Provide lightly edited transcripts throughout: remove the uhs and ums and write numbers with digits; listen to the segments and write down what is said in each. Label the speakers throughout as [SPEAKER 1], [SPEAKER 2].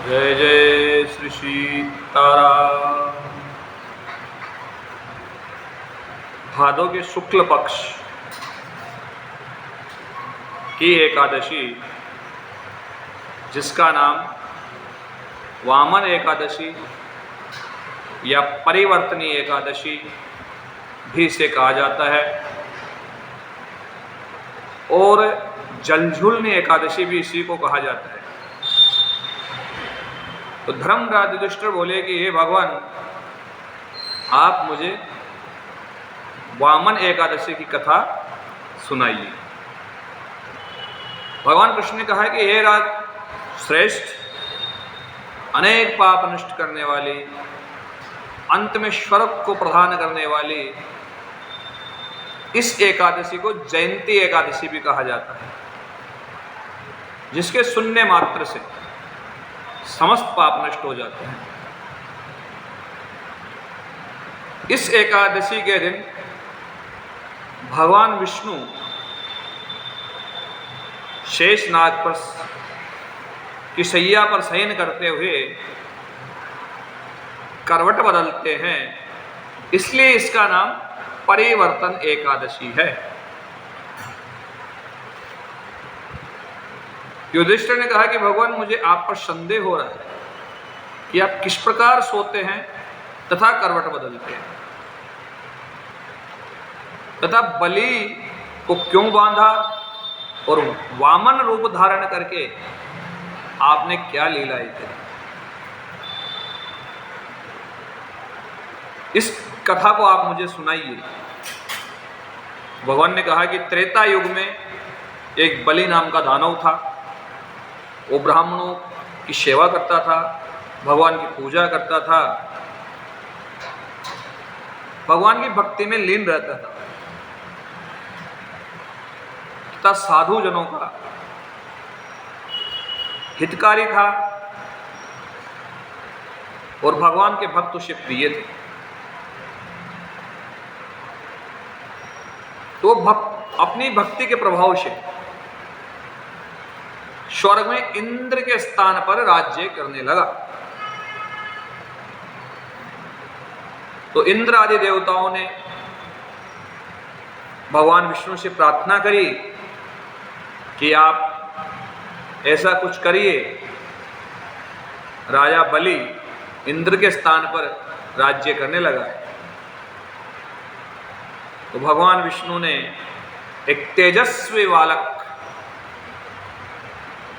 [SPEAKER 1] जय जय श्री सीताराम। भादों के शुक्ल पक्ष की एकादशी, जिसका नाम वामन एकादशी या परिवर्तनी एकादशी भी इसे कहा जाता है, और जलझूलनी एकादशी भी इसी को कहा जाता है। तो धर्मराज युधिष्ठिर बोले कि हे भगवान, आप मुझे वामन एकादशी की कथा सुनाइए। भगवान कृष्ण ने कहा कि हे राज श्रेष्ठ, अनेक पाप नष्ट करने वाली, अंत में स्वर्ग को प्रदान करने वाली इस एकादशी को जयंती एकादशी भी कहा जाता है, जिसके सुनने मात्र से समस्त पाप नष्ट हो जाते हैं। इस एकादशी के दिन भगवान विष्णु शेषनाग पर की शैया पर शयन करते हुए करवट बदलते हैं, इसलिए इसका नाम परिवर्तन एकादशी है। युधिष्ठिर ने कहा कि भगवान, मुझे आप पर संदेह हो रहा है कि आप किस प्रकार सोते हैं तथा करवट बदलते हैं, तथा बलि को क्यों बांधा और वामन रूप धारण करके आपने क्या लीलाएं की। इस कथा को आप मुझे सुनाइए। भगवान ने कहा कि त्रेता युग में एक बलि नाम का दानव था। वो ब्राह्मणों की सेवा करता था, भगवान की पूजा करता था, भगवान की भक्ति में लीन रहता था तथा साधु जनों का हितकारी था और भगवान के भक्त उसे प्रिय थे। तो अपनी भक्ति के प्रभाव से स्वर्ग में इंद्र के स्थान पर राज्य करने लगा। तो इंद्र आदि देवताओं ने भगवान विष्णु से प्रार्थना करी कि आप ऐसा कुछ करिए, राजा बलि इंद्र के स्थान पर राज्य करने लगा है। तो भगवान विष्णु ने एक तेजस्वी बालक,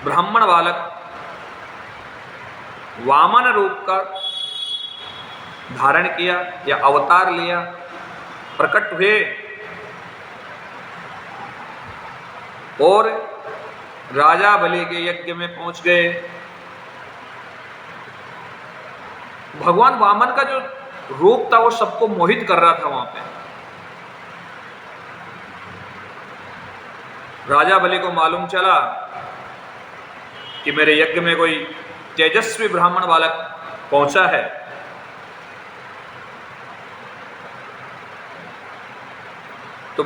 [SPEAKER 1] ब्राह्मण बालक वामन रूप का धारण किया या अवतार लिया, प्रकट हुए और राजा बलि के यज्ञ में पहुंच गए। भगवान वामन का जो रूप था वो सबको मोहित कर रहा था। वहां पे राजा बलि को मालूम चला कि मेरे यज्ञ में कोई तेजस्वी ब्राह्मण बालक पहुंचा है। तो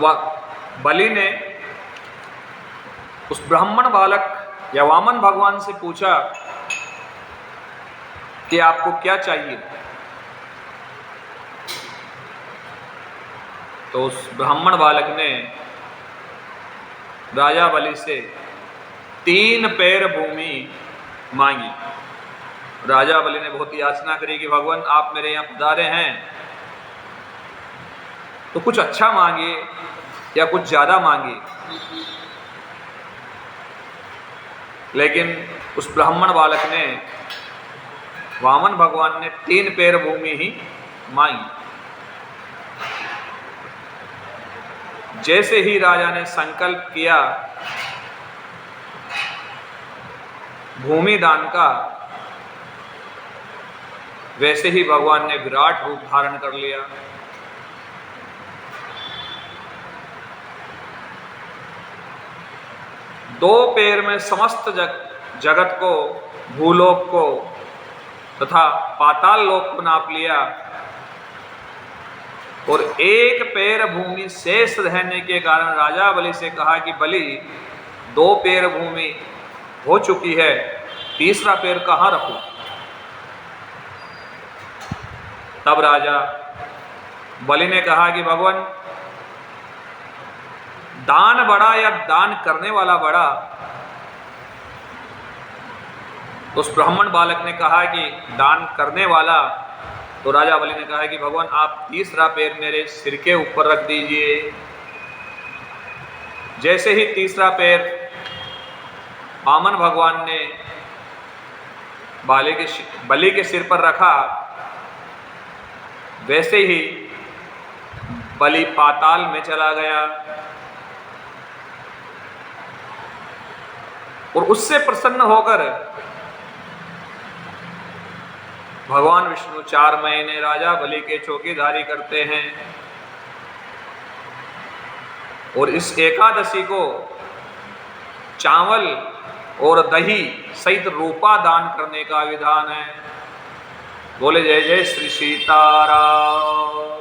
[SPEAKER 1] बलि ने उस ब्राह्मण बालक या वामन भगवान से पूछा कि आपको क्या चाहिए। तो उस ब्राह्मण बालक ने राजा बलि से 3 पैर भूमि मांगी। राजा बलि ने बहुत याचना करी कि भगवान, आप मेरे यहाँ पधारे हैं तो कुछ अच्छा मांगिए या कुछ ज्यादा मांगिए। लेकिन उस ब्राह्मण बालक ने, वामन भगवान ने 3 पैर भूमि ही मांगी। जैसे ही राजा ने संकल्प किया भूमि दान का, वैसे ही भगवान ने विराट रूप धारण कर लिया। दो पैर में समस्त जगत को, भूलोक को तथा पाताल लोक को नाप लिया और 1 पैर भूमि शेष रहने के कारण राजा बलि से कहा कि बलि, 2 पैर भूमि हो चुकी है, तीसरा पैर कहाँ रखूं। तब राजा बलि ने कहा कि भगवान, दान बड़ा या दान करने वाला बड़ा? उस ब्राह्मण बालक ने कहा कि दान करने वाला। तो राजा बलि ने कहा कि भगवान, आप तीसरा पैर मेरे सिर के ऊपर रख दीजिए। जैसे ही तीसरा पैर वामन भगवान ने बलि के सिर पर रखा, वैसे ही बलि पाताल में चला गया और उससे प्रसन्न होकर भगवान विष्णु 4 महीने राजा बलि के चौकीदारी करते हैं। और इस एकादशी को चावल और दही सहित रूपा दान करने का विधान है। बोले जय जय श्री सीताराम।